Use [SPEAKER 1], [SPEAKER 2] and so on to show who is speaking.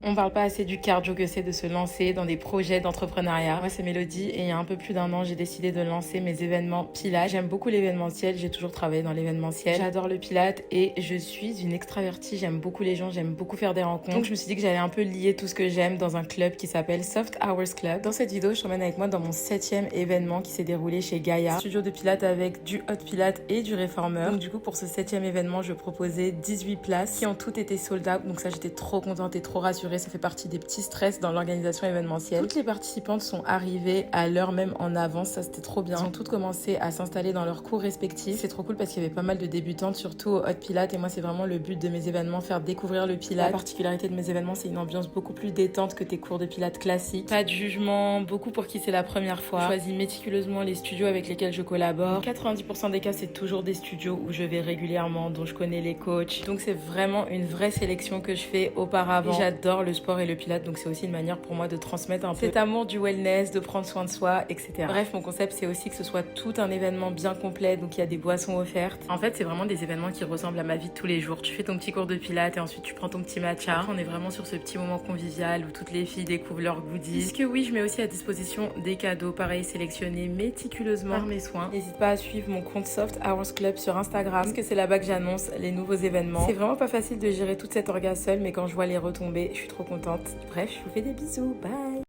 [SPEAKER 1] On parle pas assez du cardio que c'est de se lancer dans des projets d'entrepreneuriat. Moi, c'est Mélodie et il y a un peu plus d'un an, j'ai décidé de lancer mes événements Pilates. J'aime beaucoup l'événementiel, j'ai toujours travaillé dans l'événementiel. J'adore le Pilates et je suis une extravertie, j'aime beaucoup les gens, j'aime beaucoup faire des rencontres. Donc je me suis dit que j'allais un peu lier tout ce que j'aime dans un club qui s'appelle Soft Hours Club. Dans cette vidéo, je t'emmène avec moi dans mon 7e événement qui s'est déroulé chez Gaia, studio de Pilates avec du hot Pilates et du réformeur. Donc du coup, pour ce 7e événement, je proposais 18 places qui ont toutes été sold out. Donc ça, j'étais trop contente et trop rassurée. Ça fait partie des petits stress dans l'organisation événementielle. Toutes les participantes sont arrivées à l'heure même en avance, ça c'était trop bien. Elles ont toutes commencé à s'installer dans leurs cours respectifs. C'est trop cool parce qu'il y avait pas mal de débutantes, surtout au hot Pilates. Et moi, c'est vraiment le but de mes événements, faire découvrir le Pilates. La particularité de mes événements, c'est une ambiance beaucoup plus détente que tes cours de Pilates classiques. Pas de jugement, beaucoup pour qui c'est la première fois. Je choisis méticuleusement les studios avec lesquels je collabore. 90% des cas, c'est toujours des studios où je vais régulièrement, dont je connais les coachs. Donc c'est vraiment une vraie sélection que je fais auparavant. Et j'adore le sport et le Pilates, donc c'est aussi une manière pour moi de transmettre un peu cet amour du wellness, de prendre soin de soi, etc. Bref, mon concept, c'est aussi que ce soit tout un événement bien complet, donc il y a des boissons offertes. En fait, c'est vraiment des événements qui ressemblent à ma vie de tous les jours. Tu fais ton petit cours de Pilates et ensuite tu prends ton petit matcha. Après, on est vraiment sur ce petit moment convivial où toutes les filles découvrent leurs goodies. Puisque oui, je mets aussi à disposition des cadeaux, pareil, sélectionnés méticuleusement par mes soins. N'hésite pas à suivre mon compte Soft Hours Club sur Instagram, parce que c'est là-bas que j'annonce les nouveaux événements. C'est vraiment pas facile de gérer toute cette orga seule, mais quand je vois les retombées, je suis trop contente. Bref, je vous fais des bisous, bye!